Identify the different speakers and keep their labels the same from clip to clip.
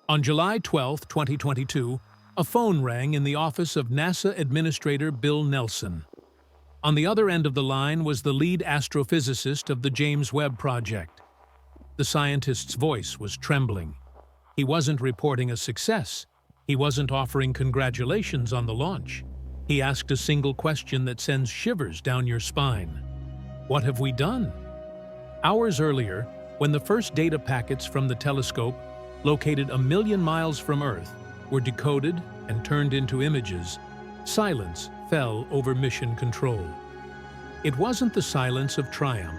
Speaker 1: On July 12, 2022, a phone rang in the office of NASA Administrator Bill Nelson. On the other end of the line was the lead astrophysicist of the James Webb Project. The scientist's voice was trembling. He wasn't reporting a success. He wasn't offering congratulations on the launch. He asked a single question that sends shivers down your spine. What have we done? Hours earlier, when the first data packets from the telescope, located 1 million miles from Earth, were decoded and turned into images, silence fell over mission control. It wasn't the silence of triumph.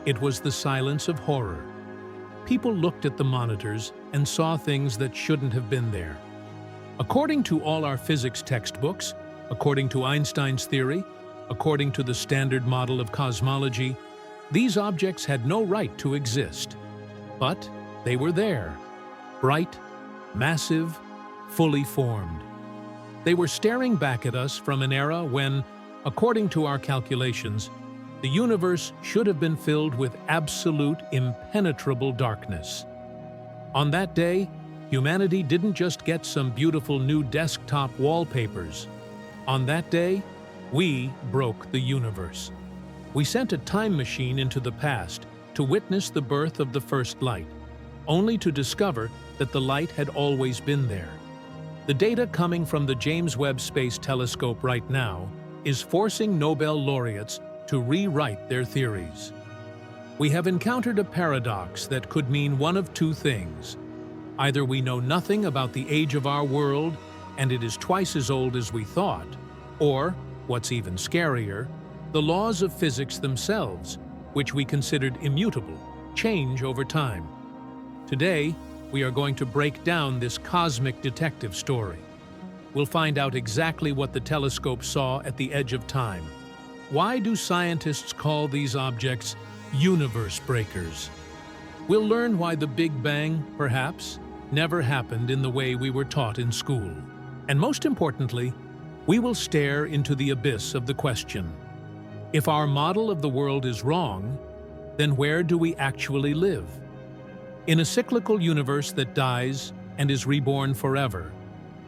Speaker 1: It was the silence of horror. People looked at the monitors and saw things that shouldn't have been there. According to all our physics textbooks, according to Einstein's theory, according to the standard model of cosmology, these objects had no right to exist. But they were there, bright, massive, fully formed. They were staring back at us from an era when, according to our calculations, the universe should have been filled with absolute, impenetrable darkness. On that day, humanity didn't just get some beautiful new desktop wallpapers. On that day, we broke the universe. We sent a time machine into the past to witness the birth of the first light, only to discover that the light had always been there. The data coming from the James Webb Space Telescope right now is forcing Nobel laureates to rewrite their theories. We have encountered a paradox that could mean one of two things. Either we know nothing about the age of our world and it is twice as old as we thought, or, what's even scarier, the laws of physics themselves, which we considered immutable, change over time. Today, we are going to break down this cosmic detective story. We'll find out exactly what the telescope saw at the edge of time. Why do scientists call these objects universe breakers? We'll learn why the Big Bang, perhaps, never happened in the way we were taught in school. And most importantly, we will stare into the abyss of the question. If our model of the world is wrong, then where do we actually live? In a cyclical universe that dies and is reborn forever,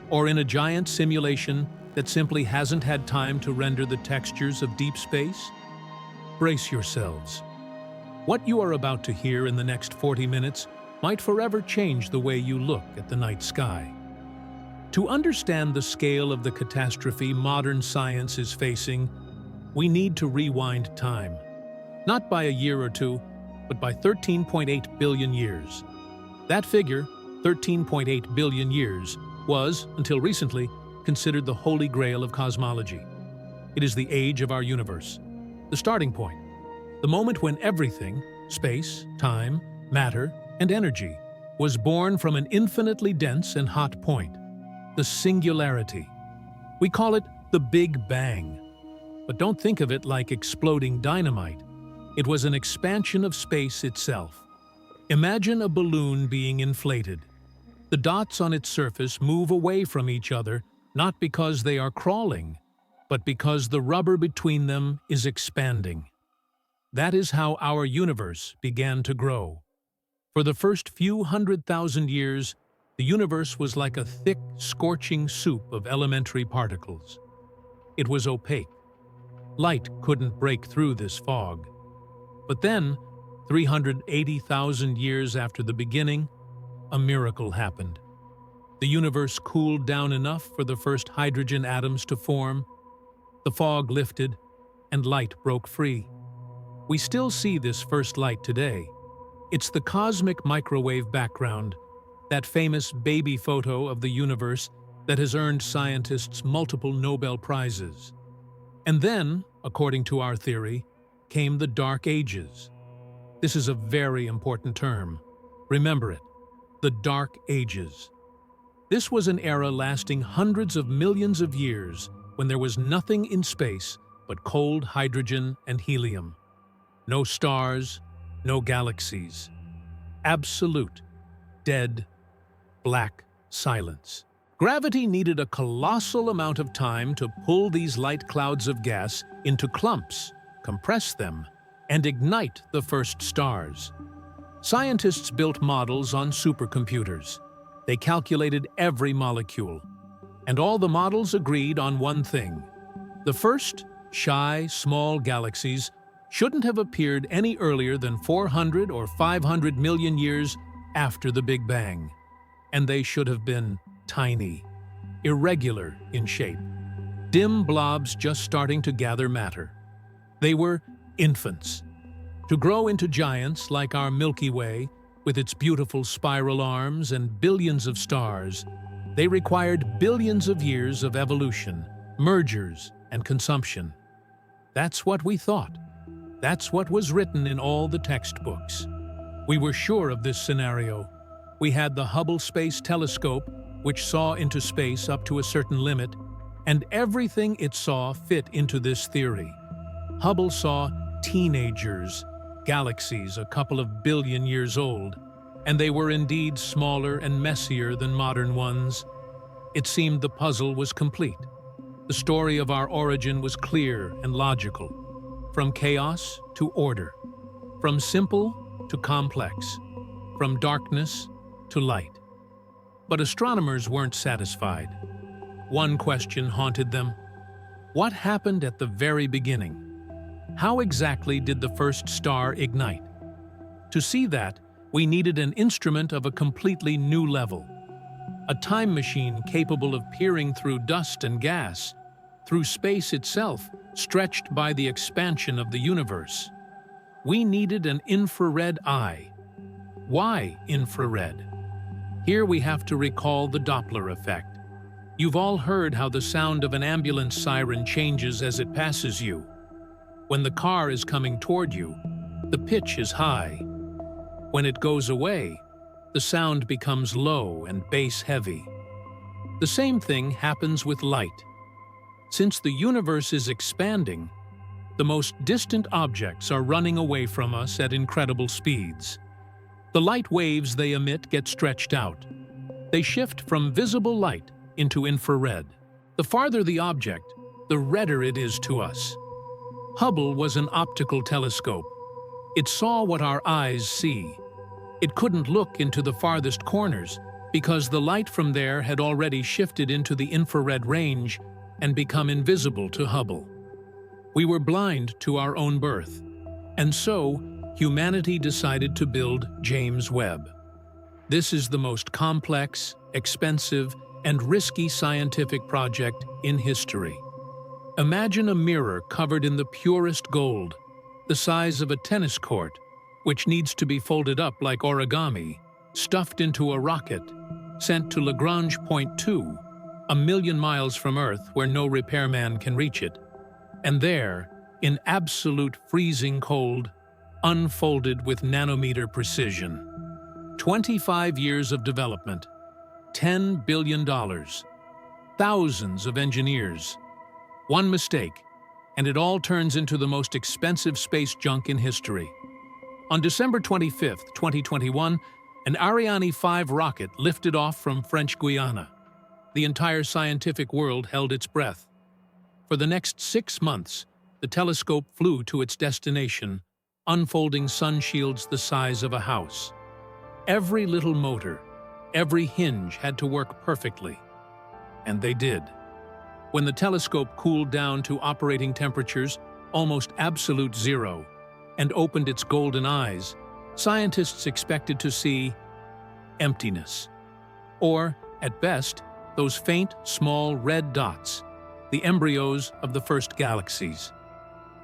Speaker 1: or in a giant simulation that simply hasn't had time to render the textures of deep space? Brace yourselves. What you are about to hear in the next 40 minutes might forever change the way you look at the night sky. To understand the scale of the catastrophe modern science is facing, we need to rewind time. Not by a year or two, but by 13.8 billion years. That figure, 13.8 billion years, was, until recently, considered the holy grail of cosmology. It is the age of our universe, the starting point, the moment when everything, space, time, matter, and energy, was born from an infinitely dense and hot point, the singularity. We call it the Big Bang. But don't think of it like exploding dynamite. It was an expansion of space itself. Imagine a balloon being inflated. The dots on its surface move away from each other, not because they are crawling, but because the rubber between them is expanding. That is how our universe began to grow. For the first few 100,000 years, the universe was like a thick, scorching soup of elementary particles. It was opaque. Light couldn't break through this fog. But then, 380,000 years after the beginning, a miracle happened. The universe cooled down enough for the first hydrogen atoms to form. The fog lifted, and light broke free. We still see this first light today. It's the cosmic microwave background, that famous baby photo of the universe that has earned scientists multiple Nobel Prizes. And then, according to our theory, came the Dark Ages. This is a very important term. Remember it, the Dark Ages. This was an era lasting hundreds of millions of years when there was nothing in space but cold hydrogen and helium. No stars, no galaxies. Absolute, dead, black silence. Gravity needed a colossal amount of time to pull these light clouds of gas into clumps, compress them, and ignite the first stars. Scientists built models on supercomputers. They calculated every molecule, and all the models agreed on one thing. The first, shy, small galaxies shouldn't have appeared any earlier than 400 or 500 million years after the Big Bang, and they should have been tiny, irregular in shape, dim blobs just starting to gather matter. They were infants. To grow into giants like our Milky Way, with its beautiful spiral arms and billions of stars, they required billions of years of evolution, mergers, and consumption. That's what we thought. That's what was written in all the textbooks. We were sure of this scenario. We had the Hubble Space Telescope, which saw into space up to a certain limit, and everything it saw fit into this theory. Hubble saw teenagers, galaxies a couple of billion years old, and they were indeed smaller and messier than modern ones. It seemed the puzzle was complete. The story of our origin was clear and logical, from chaos to order, from simple to complex, from darkness to light. But astronomers weren't satisfied. One question haunted them. What happened at the very beginning? How exactly did the first star ignite? To see that, we needed an instrument of a completely new level. A time machine capable of peering through dust and gas, through space itself, stretched by the expansion of the universe. We needed an infrared eye. Why infrared? Here we have to recall the Doppler effect. You've all heard how the sound of an ambulance siren changes as it passes you. When the car is coming toward you, the pitch is high. When it goes away, the sound becomes low and bass-heavy. The same thing happens with light. Since the universe is expanding, the most distant objects are running away from us at incredible speeds. The light waves they emit get stretched out. They shift from visible light into infrared. The farther the object, the redder it is to us. Hubble was an optical telescope. It saw what our eyes see. It couldn't look into the farthest corners because the light from there had already shifted into the infrared range and become invisible to Hubble. We were blind to our own birth, and so humanity decided to build James Webb. This is the most complex, expensive, and risky scientific project in history. Imagine a mirror covered in the purest gold, the size of a tennis court, which needs to be folded up like origami, stuffed into a rocket, sent to Lagrange Point 2, 1,000,000 miles from Earth where no repairman can reach it, and there, in absolute freezing cold, unfolded with nanometer precision. 25 years of development, $10 billion, thousands of engineers. One mistake, and it all turns into the most expensive space junk in history. On December 25, 2021, an Ariane 5 rocket lifted off from French Guiana. The entire scientific world held its breath. For the next 6 months, the telescope flew to its destination, unfolding sun shields the size of a house. Every little motor, every hinge had to work perfectly. And they did. When the telescope cooled down to operating temperatures, almost absolute zero, and opened its golden eyes, scientists expected to see emptiness. Or, at best, those faint, small red dots, the embryos of the first galaxies.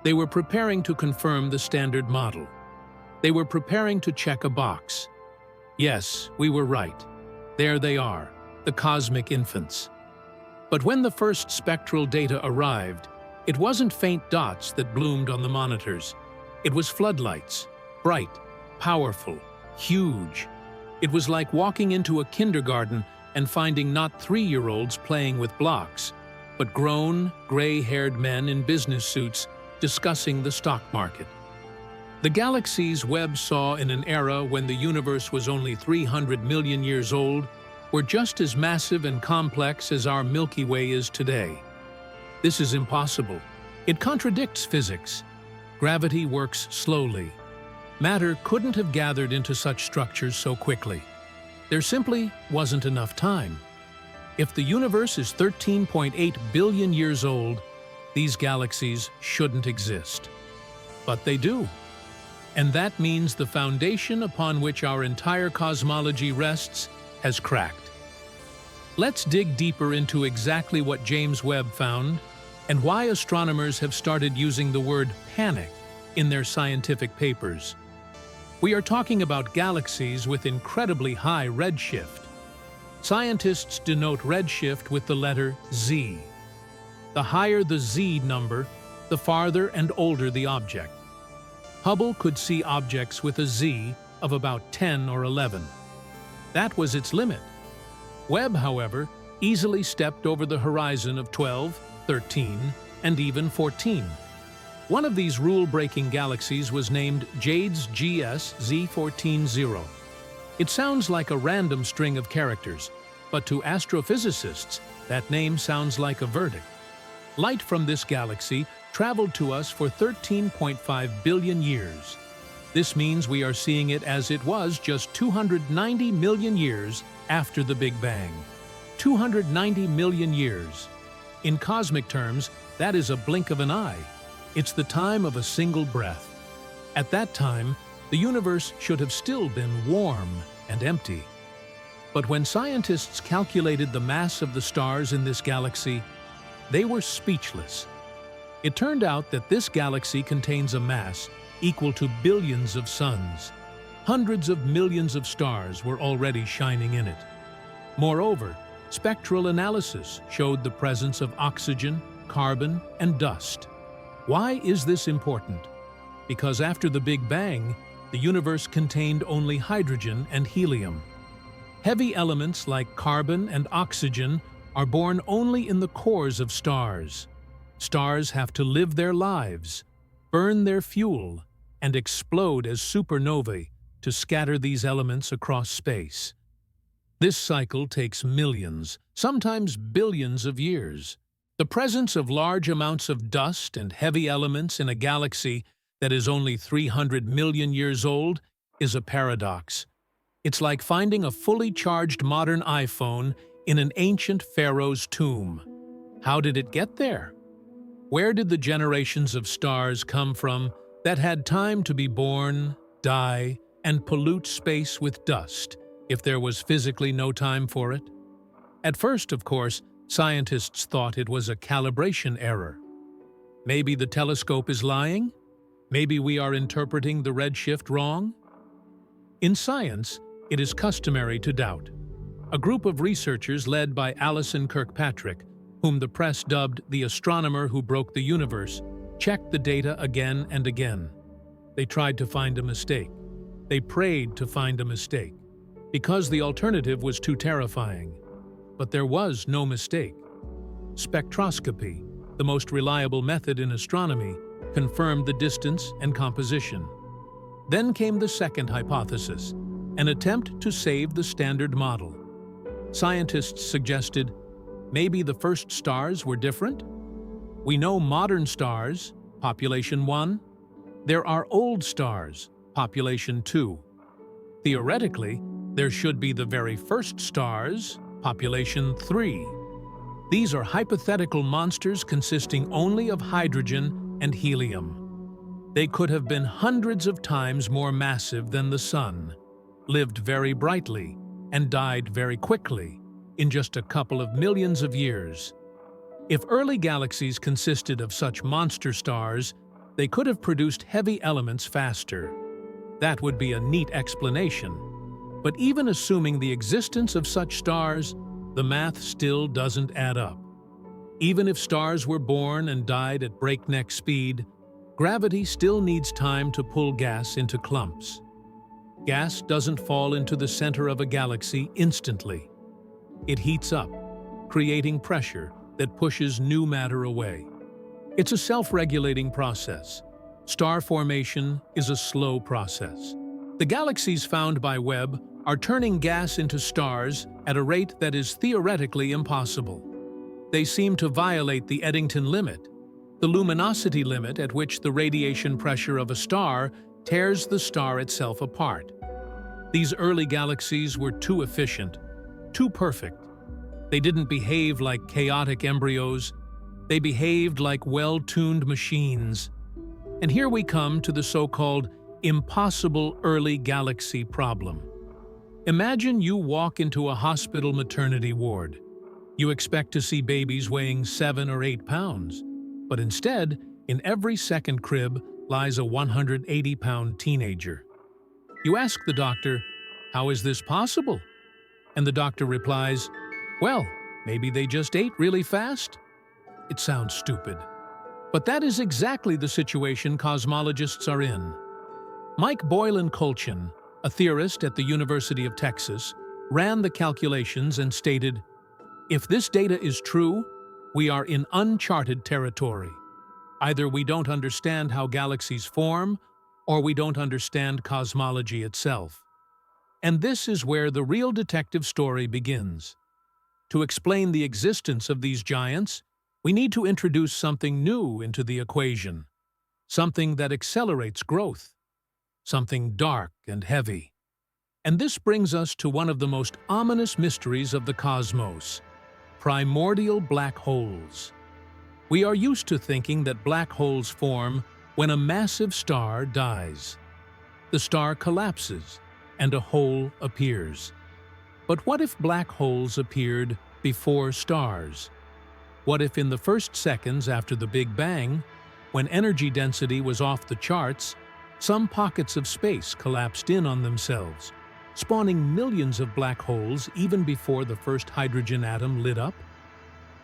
Speaker 1: They were preparing to confirm the standard model. They were preparing to check a box. Yes, we were right. There they are, the cosmic infants. But when the first spectral data arrived, it wasn't faint dots that bloomed on the monitors. It was floodlights, bright, powerful, huge. It was like walking into a kindergarten and finding not 3-year-olds playing with blocks, but grown, gray-haired men in business suits discussing the stock market. The galaxies Webb saw in an era when the universe was only 300 million years old were just as massive and complex as our Milky Way is today. This is impossible. It contradicts physics. Gravity works slowly. Matter couldn't have gathered into such structures so quickly. There simply wasn't enough time. If the universe is 13.8 billion years old, these galaxies shouldn't exist. But they do. And that means the foundation upon which our entire cosmology rests has cracked. Let's dig deeper into exactly what James Webb found and why astronomers have started using the word panic in their scientific papers. We are talking about galaxies with incredibly high redshift. Scientists denote redshift with the letter Z. The higher the Z number, the farther and older the object. Hubble could see objects with a Z of about 10 or 11. That was its limit. Webb, however, easily stepped over the horizon of 12, 13, and even 14. One of these rule-breaking galaxies was named Jade's GS Z140. It sounds like a random string of characters, but to astrophysicists, that name sounds like a verdict. Light from this galaxy traveled to us for 13.5 billion years. This means we are seeing it as it was just 290 million years after the Big Bang. 290 million years. In cosmic terms, that is a blink of an eye. It's the time of a single breath. At that time, the universe should have still been warm and empty. But when scientists calculated the mass of the stars in this galaxy, they were speechless. It turned out that this galaxy contains a mass equal to billions of suns. Hundreds of millions of stars were already shining in it. Moreover, spectral analysis showed the presence of oxygen, carbon, and dust. Why is this important? Because after the Big Bang, the universe contained only hydrogen and helium. Heavy elements like carbon and oxygen are born only in the cores of stars. Stars have to live their lives, burn their fuel, and explode as supernovae to scatter these elements across space. This cycle takes millions, sometimes billions of years. The presence of large amounts of dust and heavy elements in a galaxy that is only 300 million years old is a paradox. It's like finding a fully charged modern iPhone in an ancient pharaoh's tomb. How did it get there? Where did the generations of stars come from that had time to be born, die, and pollute space with dust if there was physically no time for it? At first, of course, scientists thought it was a calibration error. Maybe the telescope is lying? Maybe we are interpreting the redshift wrong? In science, it is customary to doubt. A group of researchers led by Alison Kirkpatrick, whom the press dubbed the astronomer who broke the universe, checked the data again and again. They tried to find a mistake. They prayed to find a mistake, because the alternative was too terrifying. But there was no mistake. Spectroscopy, the most reliable method in astronomy, confirmed the distance and composition. Then came the second hypothesis, an attempt to save the standard model. Scientists suggested maybe the first stars were different. We know modern stars, population 1. There are old stars, population 2. Theoretically, there should be the very first stars, population 3. These are hypothetical monsters consisting only of hydrogen and helium. They could have been hundreds of times more massive than the Sun, lived very brightly, and died very quickly, in just a couple of millions of years. If early galaxies consisted of such monster stars, they could have produced heavy elements faster. That would be a neat explanation. But even assuming the existence of such stars, the math still doesn't add up. Even if stars were born and died at breakneck speed, gravity still needs time to pull gas into clumps. Gas doesn't fall into the center of a galaxy instantly. It heats up, creating pressure that pushes new matter away. It's a self-regulating process. Star formation is a slow process. The galaxies found by Webb are turning gas into stars at a rate that is theoretically impossible. They seem to violate the Eddington limit, the luminosity limit at which the radiation pressure of a star tears the star itself apart. These early galaxies were too efficient, too perfect. They didn't behave like chaotic embryos. They behaved like well-tuned machines. And here we come to the so-called impossible early galaxy problem. Imagine you walk into a hospital maternity ward. You expect to see babies weighing 7 or 8 pounds, but instead, in every second crib lies a 180-pound teenager. You ask the doctor, "How is this possible?" And the doctor replies, "Well, maybe they just ate really fast." It sounds stupid, but that is exactly the situation cosmologists are in. Mike Boylan-Colchin, a theorist at the University of Texas, ran the calculations and stated, "If this data is true, we are in uncharted territory. Either we don't understand how galaxies form, or we don't understand cosmology itself." And this is where the real detective story begins. To explain the existence of these giants, we need to introduce something new into the equation, something that accelerates growth, something dark and heavy. And this brings us to one of the most ominous mysteries of the cosmos: primordial black holes. We are used to thinking that black holes form when a massive star dies. The star collapses, and a hole appears. But what if black holes appeared before stars? What if in the first seconds after the Big Bang, when energy density was off the charts, some pockets of space collapsed in on themselves, spawning millions of black holes even before the first hydrogen atom lit up?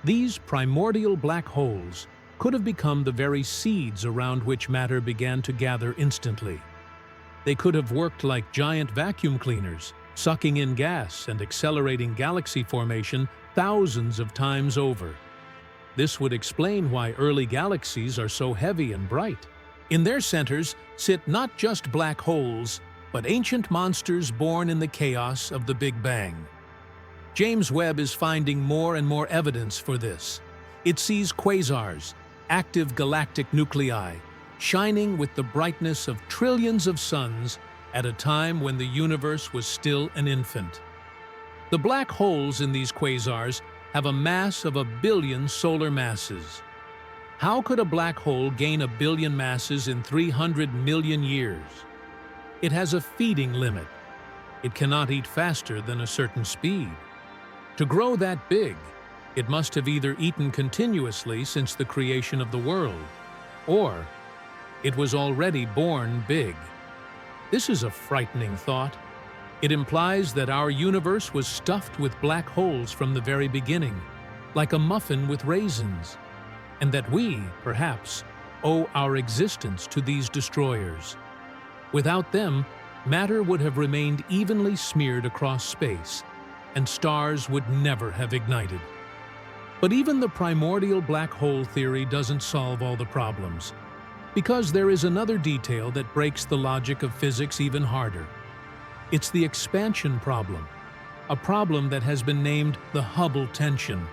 Speaker 1: These primordial black holes could have become the very seeds around which matter began to gather instantly. They could have worked like giant vacuum cleaners, sucking in gas and accelerating galaxy formation thousands of times over. This would explain why early galaxies are so heavy and bright. In their centers sit not just black holes, but ancient monsters born in the chaos of the Big Bang. James Webb is finding more and more evidence for this. It sees quasars, active galactic nuclei, shining with the brightness of trillions of suns at a time when the universe was still an infant. The black holes in these quasars have a mass of 1 billion solar masses. How could a black hole gain 1 billion masses in 300 million years? It has a feeding limit. It cannot eat faster than a certain speed. To grow that big, it must have either eaten continuously since the creation of the world, or it was already born big. This is a frightening thought. It implies that our universe was stuffed with black holes from the very beginning, like a muffin with raisins, and that we, perhaps, owe our existence to these destroyers. Without them, matter would have remained evenly smeared across space, and stars would never have ignited. But even the primordial black hole theory doesn't solve all the problems, because there is another detail that breaks the logic of physics even harder. It's the expansion problem, a problem that has been named the Hubble tension.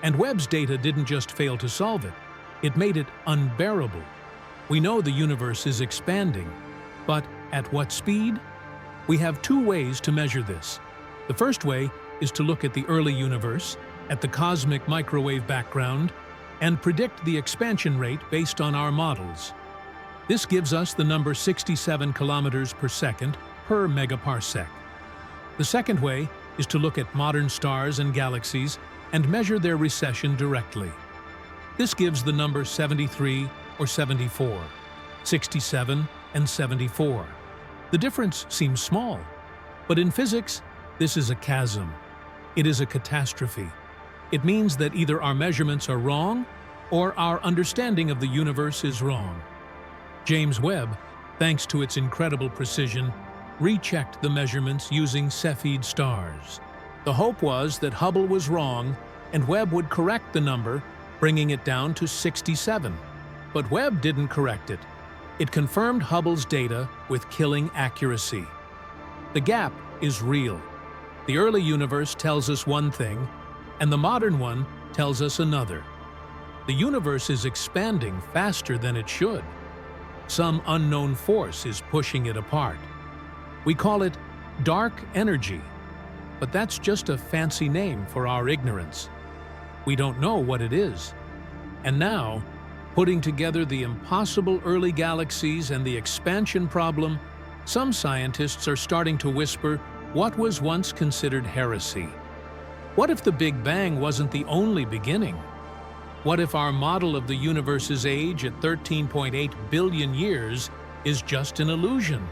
Speaker 1: And Webb's data didn't just fail to solve it, it made it unbearable. We know the universe is expanding, but at what speed? We have two ways to measure this. The first way is to look at the early universe, at the cosmic microwave background, and predict the expansion rate based on our models. This gives us the number 67 kilometers per second per megaparsec. The second way is to look at modern stars and galaxies and measure their recession directly. This gives the number 73 or 74, 67 and 74. The difference seems small, but in physics, this is a chasm. It is a catastrophe. It means that either our measurements are wrong or our understanding of the universe is wrong. James Webb, thanks to its incredible precision, rechecked the measurements using Cepheid stars. The hope was that Hubble was wrong and Webb would correct the number, bringing it down to 67. But Webb didn't correct it. It confirmed Hubble's data with killing accuracy. The gap is real. The early universe tells us one thing, and the modern one tells us another. The universe is expanding faster than it should. Some unknown force is pushing it apart. We call it Dark energy. But that's just a fancy name for our ignorance. We don't know what it is. And now, putting together the impossible early galaxies and the expansion problem, some scientists are starting to whisper what was once considered heresy. What if the Big Bang wasn't the only beginning? What if our model of the universe's age at 13.8 billion years is just an illusion?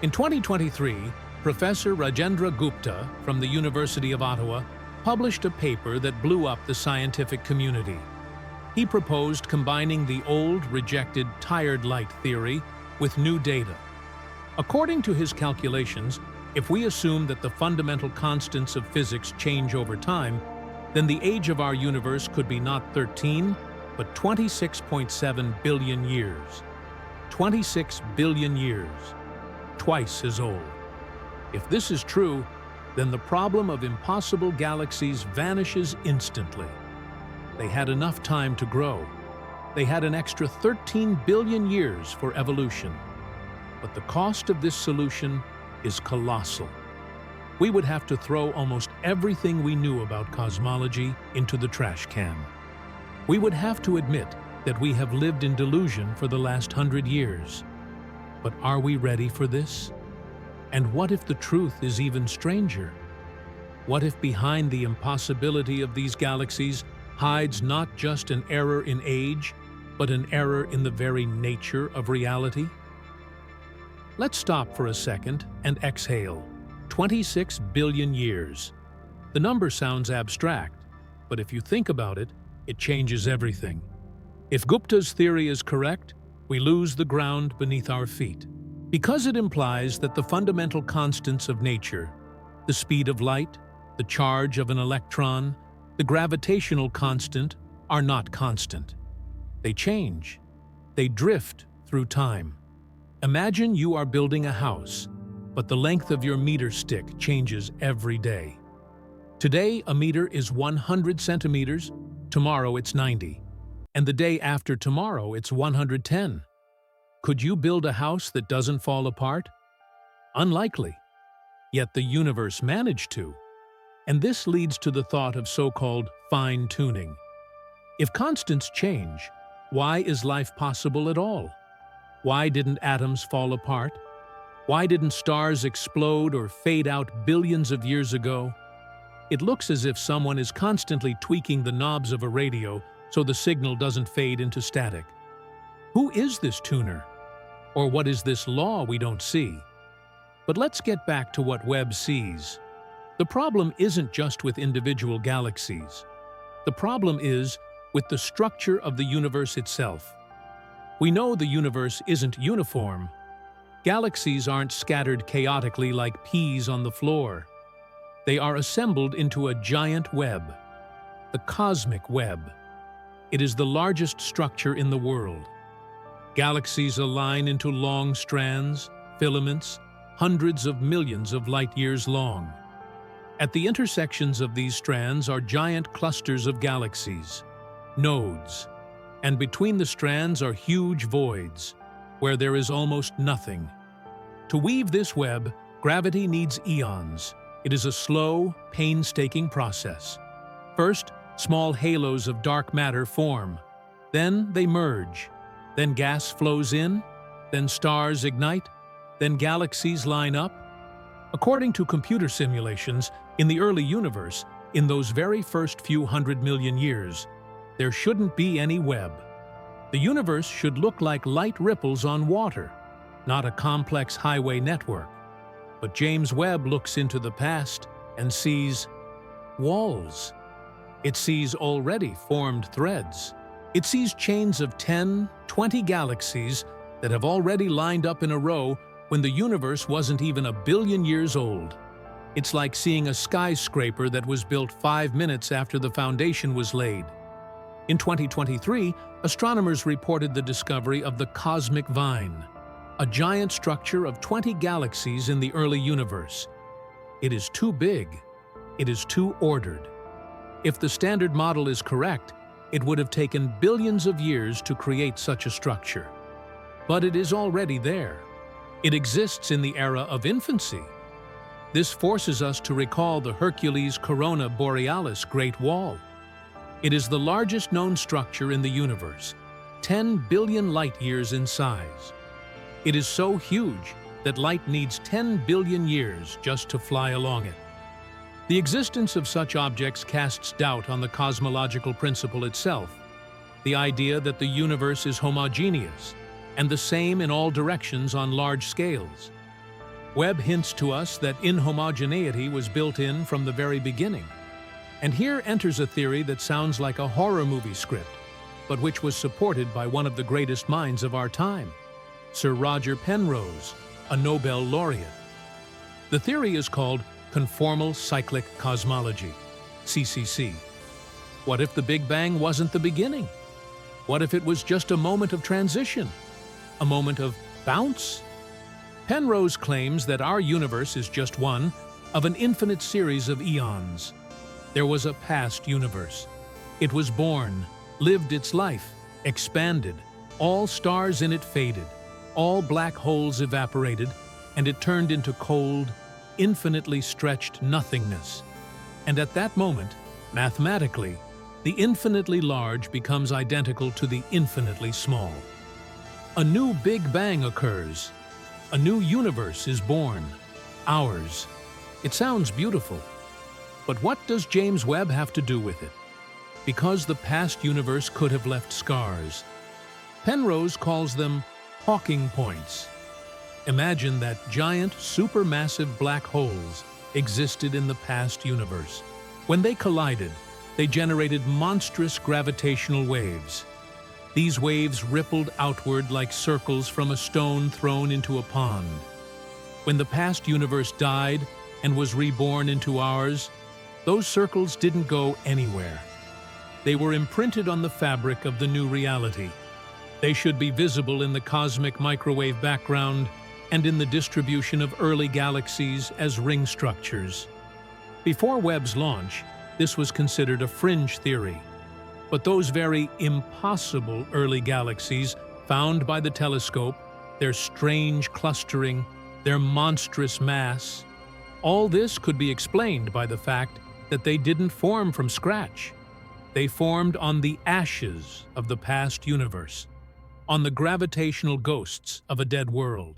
Speaker 1: In 2023, Professor Rajendra Gupta from the University of Ottawa published a paper that blew up the scientific community. He proposed combining the old, rejected, tired light theory with new data. According to his calculations, if we assume that the fundamental constants of physics change over time, then the age of our universe could be not 13, but 26.7 billion years. 26 billion years. Twice as old. If this is true, then the problem of impossible galaxies vanishes instantly. They had enough time to grow. They had an extra 13 billion years for evolution. But the cost of this solution is colossal. We would have to throw almost everything we knew about cosmology into the trash can. We would have to admit that we have lived in delusion for the last 100 years. But are we ready for this? And what if the truth is even stranger? What if behind the impossibility of these galaxies hides not just an error in age, but an error in the very nature of reality? Let's stop for a second and exhale. 26 billion years. The number sounds abstract, but if you think about it, it changes everything. If Gupta's theory is correct, we lose the ground beneath our feet. Because it implies that the fundamental constants of nature, the speed of light, the charge of an electron, the gravitational constant, are not constant. They change. They drift through time. Imagine you are building a house, but the length of your meter stick changes every day. Today, a meter is 100 centimeters, tomorrow it's 90, and the day after tomorrow it's 110. Could you build a house that doesn't fall apart? Unlikely. Yet the universe managed to. And this leads to the thought of so-called fine-tuning. If constants change, why is life possible at all? Why didn't atoms fall apart? Why didn't stars explode or fade out billions of years ago? It looks as if someone is constantly tweaking the knobs of a radio so the signal doesn't fade into static. Who is this tuner? Or what is this law we don't see? But let's get back to what Webb sees. The problem isn't just with individual galaxies. The problem is with the structure of the universe itself. We know the universe isn't uniform. Galaxies aren't scattered chaotically like peas on the floor. They are assembled into a giant web, the cosmic web. It is the largest structure in the world. Galaxies align into long strands, filaments, hundreds of millions of light years long. At the intersections of these strands are giant clusters of galaxies, nodes, and between the strands are huge voids, where there is almost nothing. To weave this web, gravity needs eons. It is a slow, painstaking process. First, small halos of dark matter form. Then they merge. Then gas flows in. Then stars ignite. Then galaxies line up. According to computer simulations, in the early universe, in those very first few 100 million years, there shouldn't be any web. The universe should look like light ripples on water, not a complex highway network. But James Webb looks into the past and sees walls. It sees already formed threads. It sees chains of 10, 20 galaxies that have already lined up in a row when the universe wasn't even 1 billion years old. It's like seeing a skyscraper that was built 5 minutes after the foundation was laid. In 2023, astronomers reported the discovery of the cosmic vine, a giant structure of 20 galaxies in the early universe. It is too big. It is too ordered. If the standard model is correct, it would have taken billions of years to create such a structure. But it is already there. It exists in the era of infancy. This forces us to recall the Hercules Corona Borealis Great Wall. It is the largest known structure in the universe, 10 billion light-years in size. It is so huge that light needs 10 billion years just to fly along it. The existence of such objects casts doubt on the cosmological principle itself, the idea that the universe is homogeneous and the same in all directions on large scales. Webb hints to us that inhomogeneity was built in from the very beginning. And here enters a theory that sounds like a horror movie script, but which was supported by one of the greatest minds of our time, Sir Roger Penrose, a Nobel laureate. The theory is called conformal cyclic cosmology, CCC. What if the Big Bang wasn't the beginning? What if it was just a moment of transition? A moment of bounce? Penrose claims that our universe is just one of an infinite series of eons. There was a past universe. It was born, lived its life, expanded. All stars in it faded. All black holes evaporated, and it turned into cold, infinitely stretched nothingness. And at that moment, mathematically, the infinitely large becomes identical to the infinitely small. A new Big Bang occurs. A new universe is born, ours. It sounds beautiful. But what does James Webb have to do with it? Because the past universe could have left scars. Penrose calls them Hawking points. Imagine that giant, supermassive black holes existed in the past universe. When they collided, they generated monstrous gravitational waves. These waves rippled outward like circles from a stone thrown into a pond. When the past universe died and was reborn into ours, those circles didn't go anywhere. They were imprinted on the fabric of the new reality. They should be visible in the cosmic microwave background and in the distribution of early galaxies as ring structures. Before Webb's launch, this was considered a fringe theory. But those very impossible early galaxies found by the telescope, their strange clustering, their monstrous mass, all this could be explained by the fact that they didn't form from scratch. They formed on the ashes of the past universe, on the gravitational ghosts of a dead world.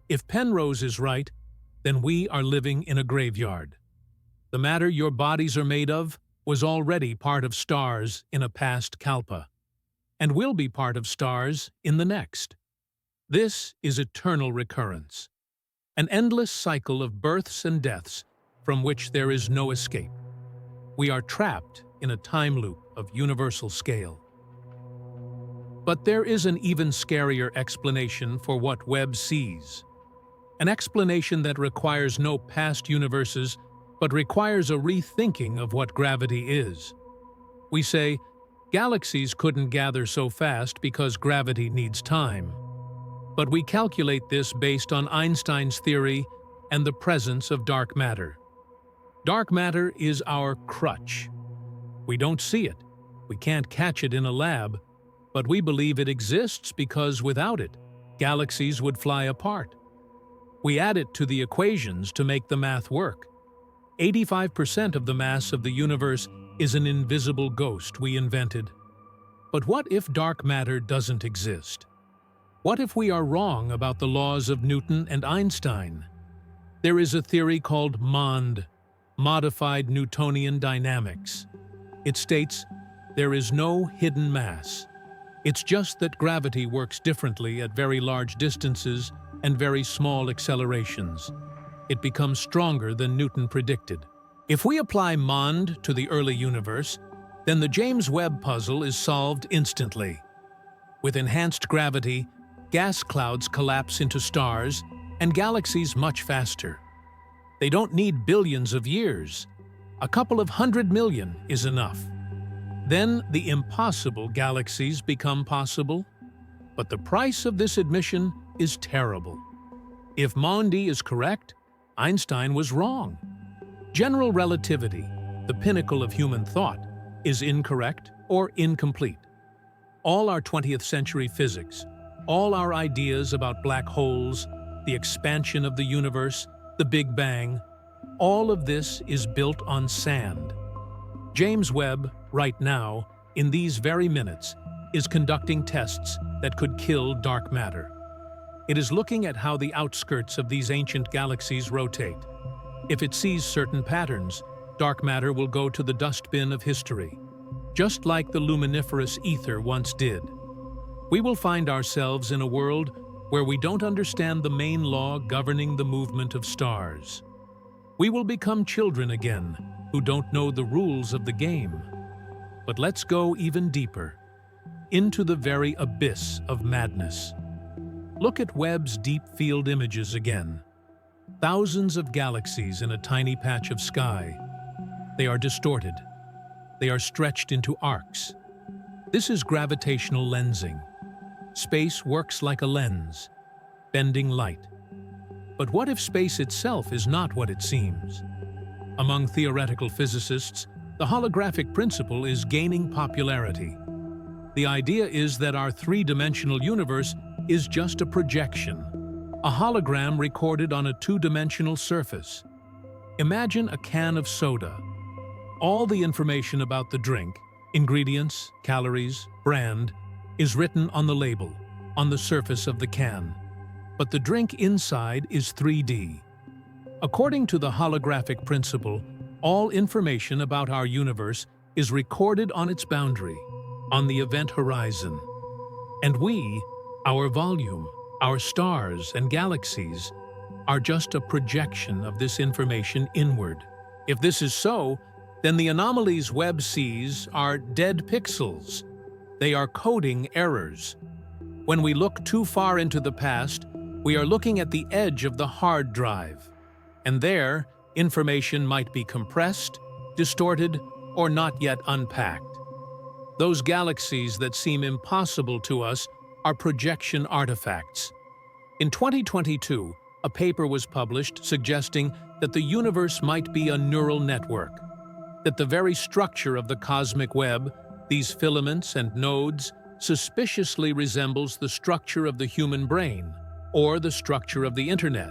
Speaker 1: If Penrose is right, then we are living in a graveyard. The matter your bodies are made of was already part of stars in a past kalpa, and will be part of stars in the next. This is eternal recurrence, an endless cycle of births and deaths from which there is no escape. We are trapped in a time loop of universal scale. But there is an even scarier explanation for what Webb sees, an explanation that requires no past universes but requires a rethinking of what gravity is. We say, galaxies couldn't gather so fast because gravity needs time. But we calculate this based on Einstein's theory and the presence of dark matter. Dark matter is our crutch. We don't see it, we can't catch it in a lab, but we believe it exists because without it, galaxies would fly apart. We add it to the equations to make the math work. 85% of the mass of the universe is an invisible ghost we invented. But what if dark matter doesn't exist? What if we are wrong about the laws of Newton and Einstein? There is a theory called MOND, Modified Newtonian Dynamics. It states, there is no hidden mass. It's just that gravity works differently at very large distances and very small accelerations. It becomes stronger than Newton predicted. If we apply MOND to the early universe, then the James Webb puzzle is solved instantly. With enhanced gravity, gas clouds collapse into stars and galaxies much faster. They don't need billions of years. A couple of 100 million is enough. Then the impossible galaxies become possible. But the price of this admission is terrible. If MOND is correct, Einstein was wrong. General relativity, the pinnacle of human thought, is incorrect or incomplete. All our 20th century physics, all our ideas about black holes, the expansion of the universe, the Big Bang, All of this is built on sand. James Webb, right now, in these very minutes, is conducting tests that could kill dark matter. It is looking at how the outskirts of these ancient galaxies rotate. If it sees certain patterns, dark matter will go to the dustbin of history, just like the luminiferous ether once did. We will find ourselves in a world where we don't understand the main law governing the movement of stars. We will become children again, who don't know the rules of the game. But let's go even deeper, into the very abyss of madness. Look at Webb's deep field images again. Thousands of galaxies in a tiny patch of sky. They are distorted. They are stretched into arcs. This is gravitational lensing. Space works like a lens, bending light. But what if space itself is not what it seems? Among theoretical physicists, the holographic principle is gaining popularity. The idea is that our three-dimensional universe is just a projection, a hologram recorded on a two-dimensional surface. Imagine a can of soda. All the information about the drink, ingredients, calories, brand, is written on the label, on the surface of the can. But the drink inside is 3D. According to the holographic principle, all information about our universe is recorded on its boundary, on the event horizon. And we, our volume, our stars and galaxies, are just a projection of this information inward. If this is so, then the anomalies Webb sees are dead pixels. They are coding errors. When we look too far into the past, we are looking at the edge of the hard drive. And there, information might be compressed, distorted, or not yet unpacked. Those galaxies that seem impossible to us are projection artifacts. In 2022, a paper was published suggesting that the universe might be a neural network, that the very structure of the cosmic web, these filaments and nodes, suspiciously resembles the structure of the human brain or the structure of the internet.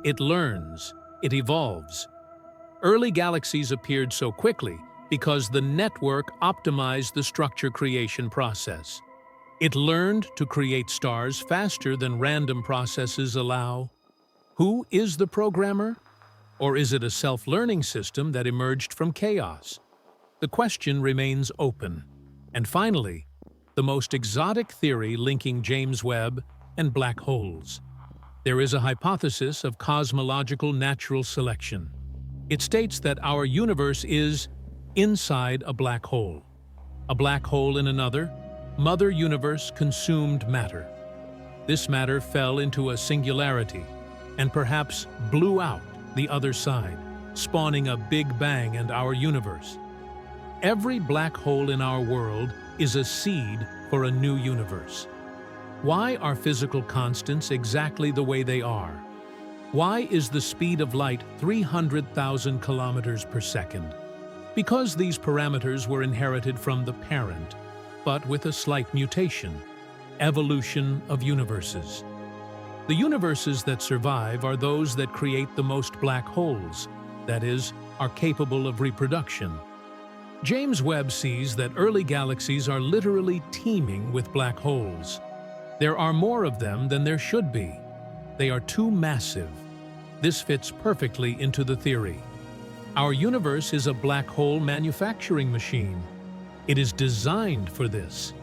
Speaker 1: It learns, it evolves. Early galaxies appeared so quickly because the network optimized the structure creation process. It learned to create stars faster than random processes allow. Who is the programmer? Or is it a self-learning system that emerged from chaos? The question remains open. And finally, the most exotic theory linking James Webb and black holes. There is a hypothesis of cosmological natural selection. It states that our universe is inside a black hole. A black hole in another, Mother Universe consumed matter. This matter fell into a singularity and perhaps blew out the other side, spawning a Big Bang and our universe. Every black hole in our world is a seed for a new universe. Why are physical constants exactly the way they are? Why is the speed of light 300,000 kilometers per second? Because these parameters were inherited from the parent, but with a slight mutation: evolution of universes. The universes that survive are those that create the most black holes, that is, are capable of reproduction. James Webb sees that early galaxies are literally teeming with black holes. There are more of them than there should be. They are too massive. This fits perfectly into the theory. Our universe is a black hole manufacturing machine. It is designed for this.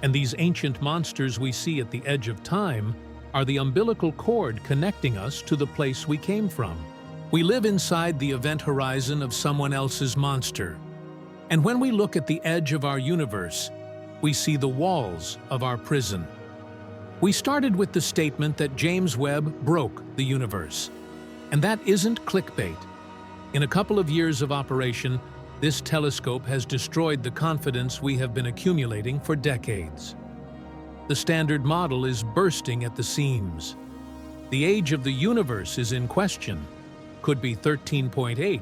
Speaker 1: And these ancient monsters we see at the edge of time are the umbilical cord connecting us to the place we came from. We live inside the event horizon of someone else's monster. And when we look at the edge of our universe, we see the walls of our prison. We started with the statement that James Webb broke the universe. And that isn't clickbait. In a couple of years of operation, this telescope has destroyed the confidence we have been accumulating for decades. The standard model is bursting at the seams. The age of the universe is in question. Could be 13.8,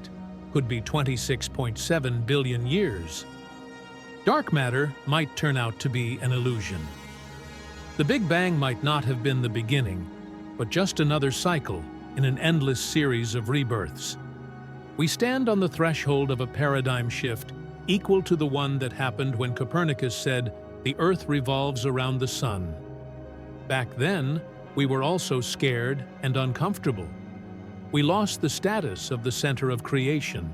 Speaker 1: could be 26.7 billion years. Dark matter might turn out to be an illusion. The Big Bang might not have been the beginning, but just another cycle in an endless series of rebirths. We stand on the threshold of a paradigm shift equal to the one that happened when Copernicus said, "The Earth revolves around the sun." Back then, we were also scared and uncomfortable. We lost the status of the center of creation.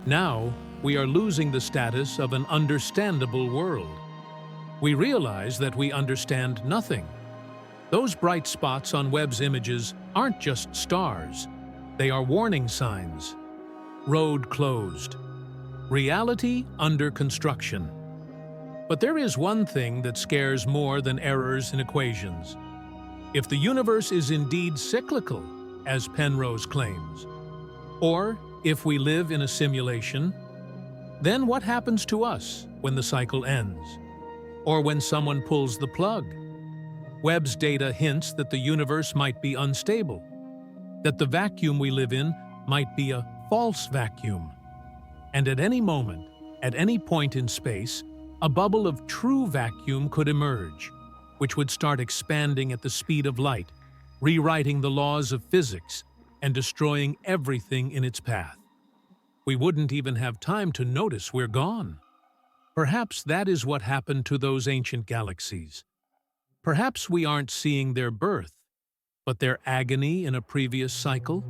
Speaker 1: Now, we are losing the status of an understandable world. We realize that we understand nothing. Those bright spots on Webb's images aren't just stars. They are warning signs. Road closed. Reality under construction. But there is one thing that scares more than errors in equations. If the universe is indeed cyclical, as Penrose claims, or if we live in a simulation, then what happens to us when the cycle ends? Or when someone pulls the plug? Webb's data hints that the universe might be unstable, that the vacuum we live in might be a false vacuum. And at any moment, at any point in space, a bubble of true vacuum could emerge, which would start expanding at the speed of light, rewriting the laws of physics and destroying everything in its path. We wouldn't even have time to notice we're gone. Perhaps that is what happened to those ancient galaxies. Perhaps we aren't seeing their birth, but their agony in a previous cycle.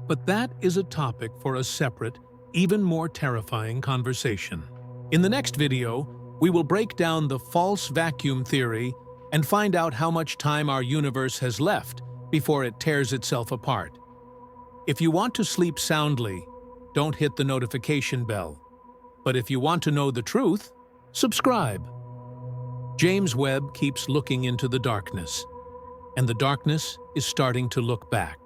Speaker 1: But that is a topic for a separate, even more terrifying conversation. In the next video, we will break down the false vacuum theory and find out how much time our universe has left before it tears itself apart. If you want to sleep soundly, don't hit the notification bell. But if you want to know the truth, subscribe. James Webb keeps looking into the darkness, and the darkness is starting to look back.